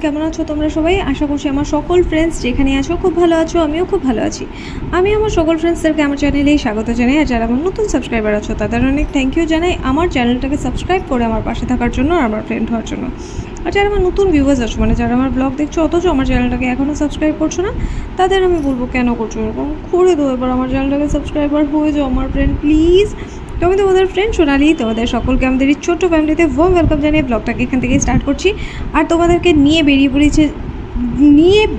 কেমন আছো তোমরা সবাই? আশা করছি আমার সকল ফ্রেন্ডস যেখানে আছো খুব ভালো আছো। আমিও খুব ভালো আছি। আমি আমার সকল ফ্রেন্ডসদেরকে আমার চ্যানেলেই স্বাগত জানাই। আর যারা আমার নতুন সাবস্ক্রাইবার আছো তাদের অনেক থ্যাংক ইউ জানাই আমার চ্যানেলটাকে সাবস্ক্রাইব করে আমার পাশে থাকার জন্য আর আমার ফ্রেন্ড হওয়ার জন্য। আর যারা আমার নতুন ভিউয়ার্স আছো, মানে যারা আমার ব্লগ দেখছো অথচ আমার চ্যানেলটাকে এখনও সাবস্ক্রাইব করছো না, তাদের আমি বলবো কেন করছো এরকম, করে দেবো এবার আমার চ্যানেলটাকে সাবস্ক্রাইবার হয়ে যাও আমার ফ্রেন্ড প্লিজ। তো আমি তোমাদের ফ্রেন্ড সোনালি, তোমাদের সকলকে আমাদের এই ছোট্ট ফ্যামিলিতে ওয়ার্ম ওয়েলকাম জানিয়ে ব্লগটাকে এখান থেকেই স্টার্ট করছি। আর তোমাদেরকে নিয়ে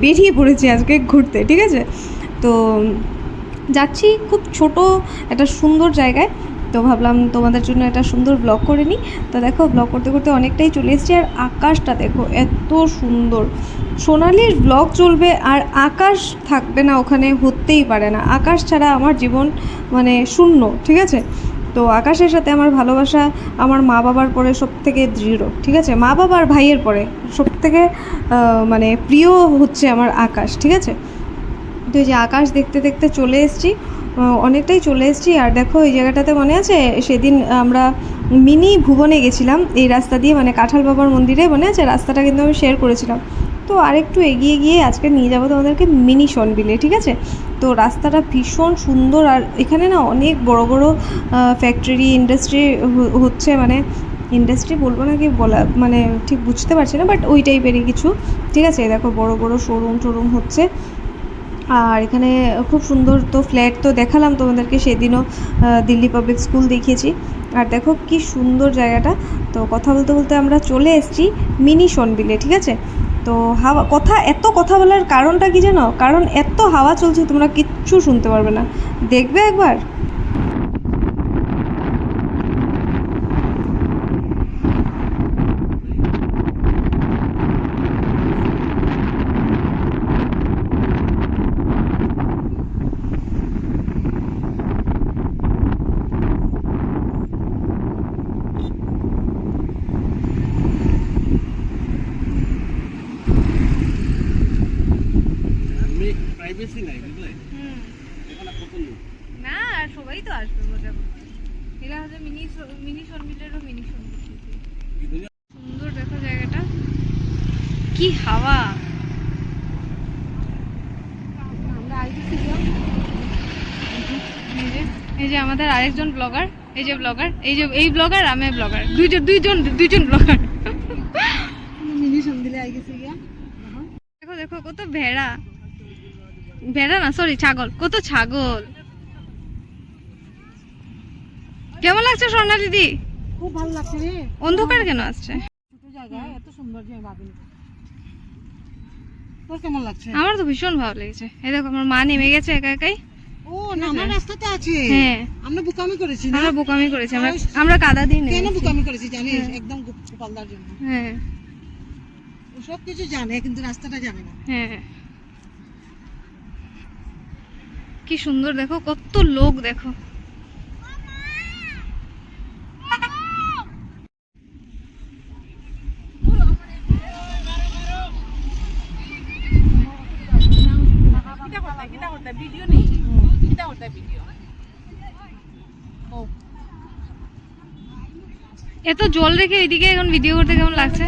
বেরিয়ে পড়েছি আজকে ঘুরতে, ঠিক আছে? তো যাচ্ছি খুব ছোট একটা সুন্দর জায়গায়, তো ভাবলাম তোমাদের জন্য একটা সুন্দর ব্লগ করে নিই। তো দেখো ব্লগ করতে করতে অনেকটাই চলে এসেছি। আর আকাশটা দেখো এত সুন্দর, সোনালির ব্লগ চলবে আর আকাশ থাকবে না ওখানে, হতেই পারে না। আকাশ ছাড়া আমার জীবন মানে শূন্য, ঠিক আছে? তো আকাশের সাথে আমার ভালোবাসা আমার মা বাবার পরে সব থেকে দৃঢ়, ঠিক আছে? মা বাবার ভাইয়ের পরে সব থেকে মানে প্রিয় হচ্ছে আমার আকাশ, ঠিক আছে? তো এই যে আকাশ দেখতে দেখতে চলে এসেছি, অনেকটাই চলে এসেছি। আর দেখো এই জায়গাটাতে মনে আছে সেদিন আমরা মিনি ভুবনে গেছিলাম এই রাস্তা দিয়ে, মানে কাঁঠাল বাবার মন্দিরে, মনে আছে? রাস্তাটা কিন্তু আমি শেয়ার করেছিলাম। তো আরেকটু এগিয়ে গিয়ে আজকে নিয়ে যাবো তোমাদেরকে মিনি সনবিলে, ঠিক আছে? তো রাস্তাটা ভীষণ সুন্দর। আর এখানে না অনেক বড় বড় ফ্যাক্টরি ইন্ডাস্ট্রি হচ্ছে, মানে ইন্ডাস্ট্রি বলবো না কি বলা, মানে ঠিক বুঝতে পারছি না, বাট ওই টাইপেরই কিছু, ঠিক আছে? দেখো বড় বড় শোরুম হচ্ছে। আর এখানে খুব সুন্দর তো ফ্ল্যাট তো দেখালাম তোমাদেরকে সেদিনও, দিল্লি পাবলিক স্কুল দেখিয়েছি। আর দেখো কি সুন্দর জায়গাটা। তো কথা বলতে বলতে আমরা চলে এসেছি মিনি সনবিলে, ঠিক আছে? তো এত কথা বলার কারণটা কি জানো? কারণ এত হাওয়া চলছে তোমরা কিচ্ছু শুনতে পারবে না, দেখবে একবার। প্রাইভেসি নাই, বুঝলে? এখানে কত লোক না, সবাই তো আসবে মজা করতে। এরা হচ্ছে মিনি সনবিলেরও মিনি সনবিল। সুন্দর দেখো জায়গাটা, কি হাওয়া। এই যে আমাদের আরেকজন ব্লগার, এই ব্লগার আমি ব্লগার, দুইজন ব্লগার। দেখো দেখো কত ভেড়া না, সরি ছাগল, কত ছাগল। কেমন লাগছে স্বর্ণা দিদি? খুব ভালো লাগছে রে। অন্ধকার কেন আসছে? ছোট জায়গা এত সুন্দর যে ভাবিনি। তোর কেমন লাগছে? আমার তো ভীষণ ভালো লেগেছে। এই দেখো আমার মা নেমে গেছে একা একাই। ও না, আমার রাস্তাতে আছে। হ্যাঁ, আমরা বোকামি করেছি না? আমরা বোকামি করেছি, আমরা কাদা দিয়ে নেমেছি। কেন বোকামি করেছি জানিস? একদম গোপালদার জন্য। হ্যাঁ ও সব কিছু জানে কিন্তু রাস্তাটা জানে না। হ্যাঁ, কি সুন্দর দেখো, কত লোক দেখো। এত জল রেখে ওইদিকে এখন ভিডিও করতে কেমন লাগছে?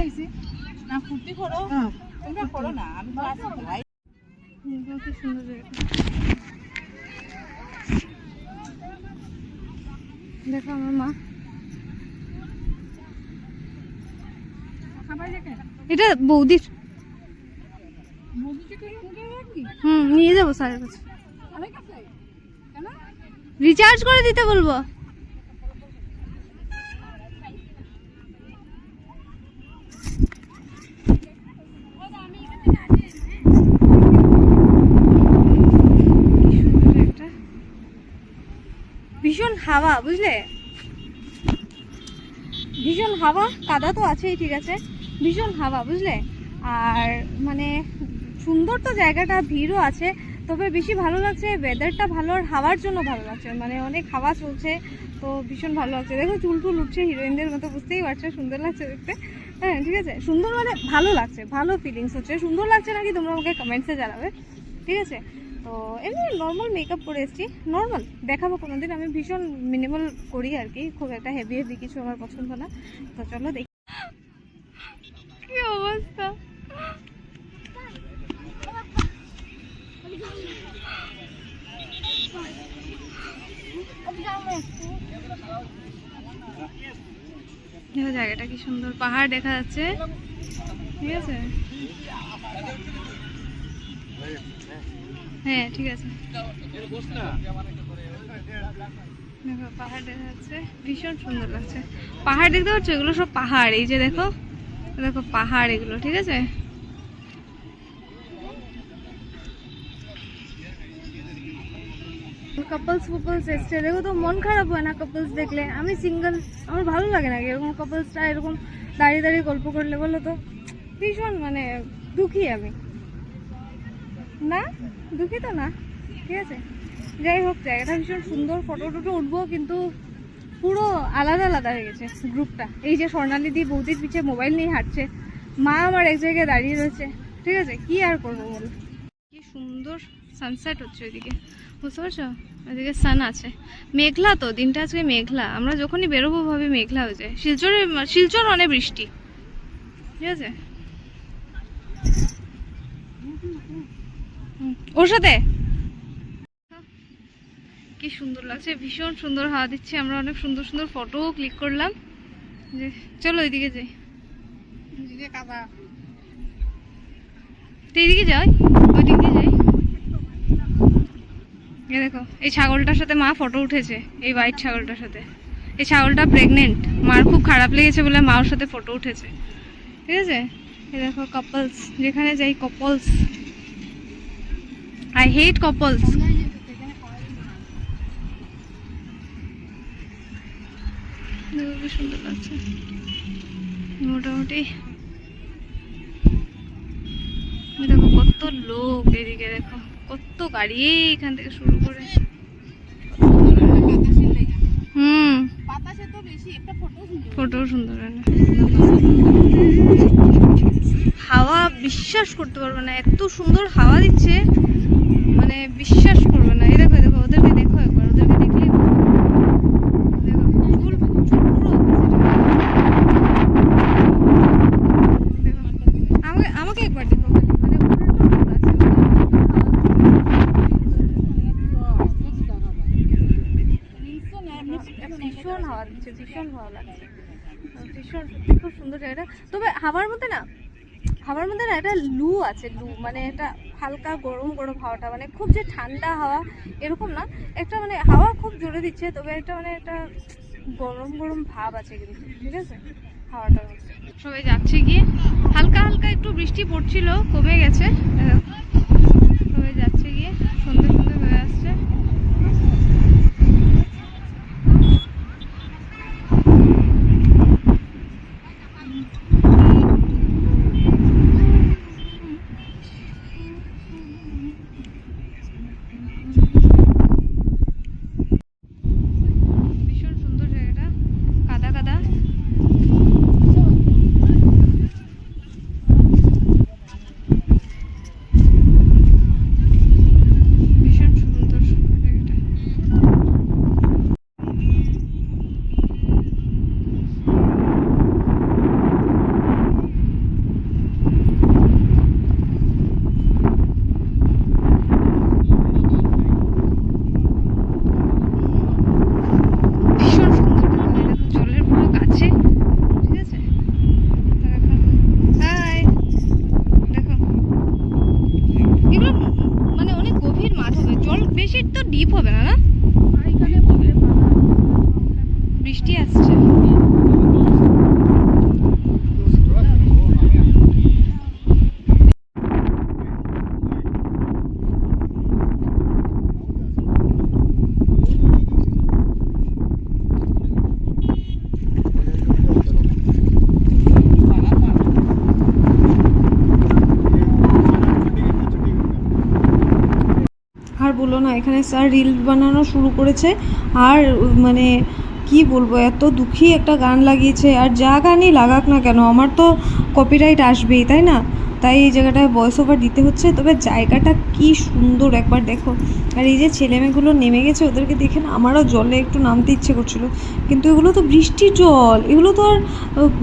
না ফুটি করো, তোমরা করো না, আমি তো আছি ভাই। কি সুন্দর জায়গা দেখো। আমার মা, এটা বৌদির। নিয়ে যাবো স্যারের কাছে, রিচার্জ করে দিতে বলবো। ভীষণ হাওয়া, বুঝলে? ভীষণ হাওয়া, কাদা তো আছেই, ঠিক আছে? ভীষণ হাওয়া, বুঝলে? আর মানে সুন্দর তো জায়গাটা, ভিড়ও আছে, তবে বেশি ভালো লাগছে ওয়েদারটা ভালো আর হাওয়ার জন্য ভালো লাগছে, মানে অনেক হাওয়া চলছে তো ভীষণ ভালো লাগছে। দেখো চুল উঠছে হিরোইনদের মতো, বুঝতেই পারছো সুন্দর লাগছে দেখতে। হ্যাঁ ঠিক আছে, সুন্দর মানে ভালো লাগছে, ভালো ফিলিংস হচ্ছে। সুন্দর লাগছে নাকি তোমরা আমাকে কমেন্টসে জানাবে, ঠিক আছে? তো এমনি নর্মাল মেকআপ করে এসেছি, নর্মাল দেখাবো কোনোদিন। আমি ভীষণ মিনিমাল করি আর কি, খুব একটা হেভি কিছু আমার পছন্দ না। তো চলো দেখি কি অবস্থা। দেখো জায়গাটা কি সুন্দর, পাহাড় দেখা যাচ্ছে, ঠিক আছে। হ্যাঁ ঠিক আছে, দেখো পাহাড় দেখা যাচ্ছে, ভীষণ সুন্দর লাগছে। পাহাড় দেখতে পাচ্ছ, এগুলো সব পাহাড়, এই যে দেখো দেখো পাহাড় এগুলো, ঠিক আছে। কাপলস ফুপলস এসছে, দেখো তো মন খারাপ হয় না কাপলস দেখলে? আমি সিঙ্গেল, আমার ভালো লাগে না এরকম কাপলসটা এরকম দাঁড়িয়ে দাঁড়িয়ে গল্প করলে, বলো তো? ভীষণ মানে দুঃখী আমি, না দুঃখী তো না, ঠিক আছে। যাই হোক, জায়গাটা ভীষণ সুন্দর, ফটো টটো উঠবো, কিন্তু পুরো আলাদা আলাদা হয়ে গেছে গ্রুপটা। এই যে স্বর্ণালী দি বৌদির পিছিয়ে মোবাইল নিয়ে হাঁটছে, মা আমার এক জায়গায় দাঁড়িয়ে রয়েছে, ঠিক আছে। কি আর করবো বলো? কি সুন্দর সানসেট হচ্ছে ওইদিকে, বুঝতে পারছো? ওইদিকে সান আছে, মেঘলা তো দিনটা আজকে মেঘলা, আমরা যখনই বেরোবো ভাবে মেঘলা হয়ে যায়। শিলচর অনেক বৃষ্টি, ঠিক আছে। ওর সাথে কি সুন্দর লাগছে, ভীষণ সুন্দর হাওয়া দিচ্ছে, আমরা অনেক সুন্দর সুন্দর ফটো ক্লিক করলাম। যে চলো ওইদিকে যাই, এইদিকে যাই, ওই দিক দিয়ে যাই। এই দেখো, এই ছাগলটার সাথে মা ফটো উঠেছে, এই হোয়াইট ছাগলটার সাথে। এই ছাগলটা প্রেগনেন্ট, মার খুব খারাপ লেগেছে বলে মা ওর সাথে ফটো উঠেছে, ঠিক আছে। এই দেখো কাপলস, যেখানে যাই কাপলস, আই হেট কাপলস। কি সুন্দর লাগছে, মোটামুটি দেখো কত লোক, এদিকে দেখো কত গাড়ি এখান থেকে শুরু করে। বাতাসে তো বেশি, একটা ফটো সুন্দর হয় না। হাওয়া বিশ্বাস করতে পারবে না, এত সুন্দর হাওয়া দিচ্ছে, মানে বিশ্বাস করবে না। এই দেখো দেখো, ওদেরকে দেখো একবার, ওদেরকে দেখলে আমাকে একবার দেখো, মানে ভীষণ হাওয়া দিচ্ছে, ভীষণ ভালো লাগছে, ভীষণ খুব সুন্দর জায়গাটা। তবে হাওয়ার মধ্যে না একটা লু আছে, লু মানে একটা হালকা গরম গরম হাওয়াটা, মানে খুব যে ঠান্ডা হাওয়া এরকম না, একটা মানে হাওয়া খুব জোরে দিচ্ছে, তবে একটা মানে একটা গরম গরম ভাব আছে কিন্তু, ঠিক আছে হাওয়াটার মধ্যে। সবাই যাচ্ছে গিয়ে, হালকা হালকা একটু বৃষ্টি পড়ছিল, কমে গেছে। সবাই যাচ্ছে গিয়ে, সন্ধে সন্ধে হয়ে আসছে। ভীষণ সুন্দর জায়গাটা, কাদা কাদা। ভীষণ সুন্দর জায়গাটা। ভীষণ সুন্দর, দেখো জলের পুরো কাছে, ঠিক আছে। হাই, দেখো এগুলো মানে অনেক গভীর মাছ হবে, জল বেশি তো ডিপ হবে না, না বৃষ্টি আসছে। আর বলো না, এখানে স্যার রিল বানানো শুরু করেছে, আর মানে কি বলবো, এত দুঃখী একটা গান লাগিয়েছে। আর যা গানই লাগাক না কেন, আমার তো কপিরাইট আসবেই, তাই না? তাই এই জায়গাটায় ভয়েস ওভার দিতে হচ্ছে। তবে জায়গাটা কি সুন্দর একবার দেখো। আর এই যে ছেলেমেয়েগুলো নেমে গেছে, ওদেরকে দেখে না আমারও জলে একটু নামতে ইচ্ছে করছিল, কিন্তু এগুলো তো বৃষ্টির জল, এগুলো তো আর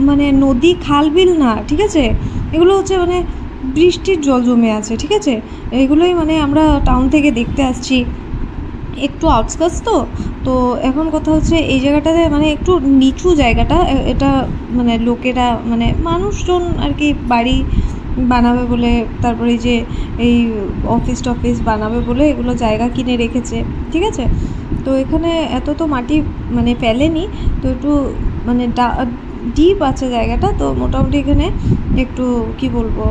মানে নদী খাল বিল না, ঠিক আছে। এগুলো হচ্ছে মানে বৃষ্টির জল জমে আছে, ঠিক আছে। এগুলোই মানে আমরা টাউন থেকে দেখতে আসছি, একটু আউটস্কার্টস তো, তো এখন কথা হচ্ছে এই জায়গাটাতে মানে একটু নিচু জায়গাটা, এটা মানে লোকেরা মানে মানুষজন আর কি বাড়ি বানাবে বলে, তারপরে এই যে এই অফিস টফিস বানাবে বলে এগুলো জায়গা কিনে রেখেছে, ঠিক আছে। তো এখানে এত তো মাটি মানে ফেলেনি, তো একটু মানে ডিপ আছে জায়গাটা, তো মোটামুটি এখানে একটু কি বলবো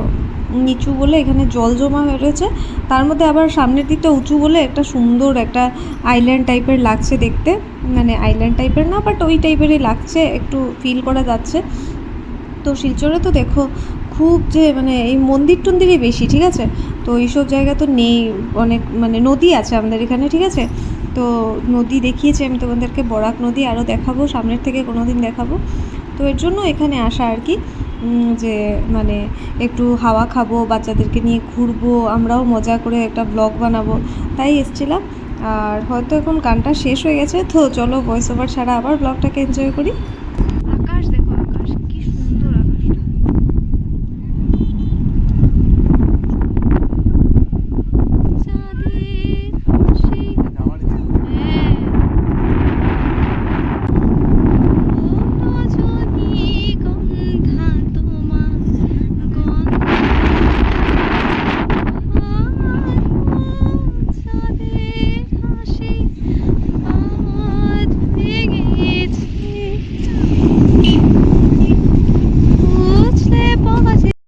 নিচু বলে এখানে জল জমা হয়ে রয়েছে, তার মধ্যে আবার সামনের দিকটা উঁচু বলে একটা সুন্দর একটা আইল্যান্ড টাইপের লাগছে দেখতে, মানে আইল্যান্ড টাইপের না বাট ওই টাইপেরই লাগছে, একটু ফিল করা যাচ্ছে। তো শিলচরে তো দেখো খুব যে মানে এই মন্দির টন্দিরই বেশি, ঠিক আছে। তো এইসব জায়গা তো নেই, অনেক মানে নদী আছে আমাদের এখানে, ঠিক আছে। তো নদী দেখিয়েছি আমি তোমাদেরকে, বরাক নদী আরও দেখাবো সামনের থেকে কোনো দিন দেখাবো। তো এর জন্য এখানে আসা আর কি, যে মানে একটু হাওয়া খাবো, বাচ্চাদেরকে নিয়ে ঘুরবো, আমরাও মজা করে একটা ব্লগ বানাবো, তাই এসেছিলাম। আর হয়তো এখন গানটা শেষ হয়ে গেছে, তো চলো ভয়েস ওভার ছাড়া আবার ব্লগটাকে এনজয় করি। আকাশ দেখো, আকাশ কি সুন্দর আকাশটা।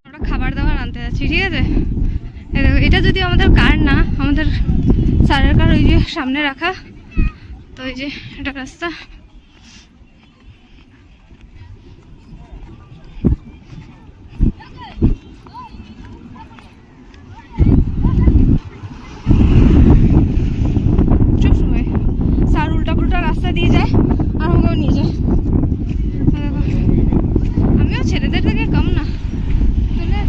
আমরা খাবার দাবার আনতে যাচ্ছি, ঠিক আছে। এই দেখো, এটা যদি আমাদের কার না, আমাদের স্যারের কার ওই যে সামনে রাখা, তো এই যে এটা রাস্তা। সবসময় স্যার উল্টা পুল্টা রাস্তা দিয়ে যায় আর আমাকেও নিয়ে যায়। দেখো আমিও ছেলেদের থেকে কম না, তাহলে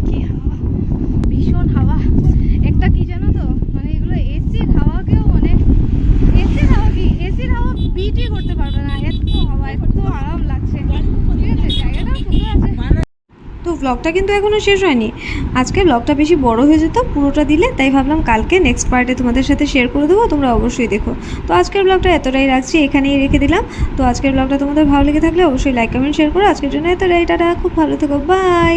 কি হাওয়া, ভীষণ হাওয়া। একটা কি জানো তো, মানে এগুলো এসির হাওয়াকেও মানে এসির হাওয়া কি, এসির হাওয়া বিটই করতে পারবে না, এত হাওয়া, এত আরাম লাগছে, ঠিক আছে। জায়গাটাও সুন্দর আছে। তো ব্লগটা কিন্তু এখনও শেষ হয়নি, আজকে ব্লগটা বেশি বড় হয়ে যেত পুরোটা দিলে, তাই ভাবলাম কালকে নেক্সট পার্টে তোমাদের সাথে শেয়ার করে দেবো, তোমরা অবশ্যই দেখো। তো আজকের ব্লগটা এতটাই রাখছি, এখানেই রেখে দিলাম। তো আজকের ব্লগটা তোমাদের ভালো লেগে থাকলে অবশ্যই লাইক কমেন্ট শেয়ার করো। আজকের জন্য এতটাই, টাটা, খুব ভালো থেকো, বাই।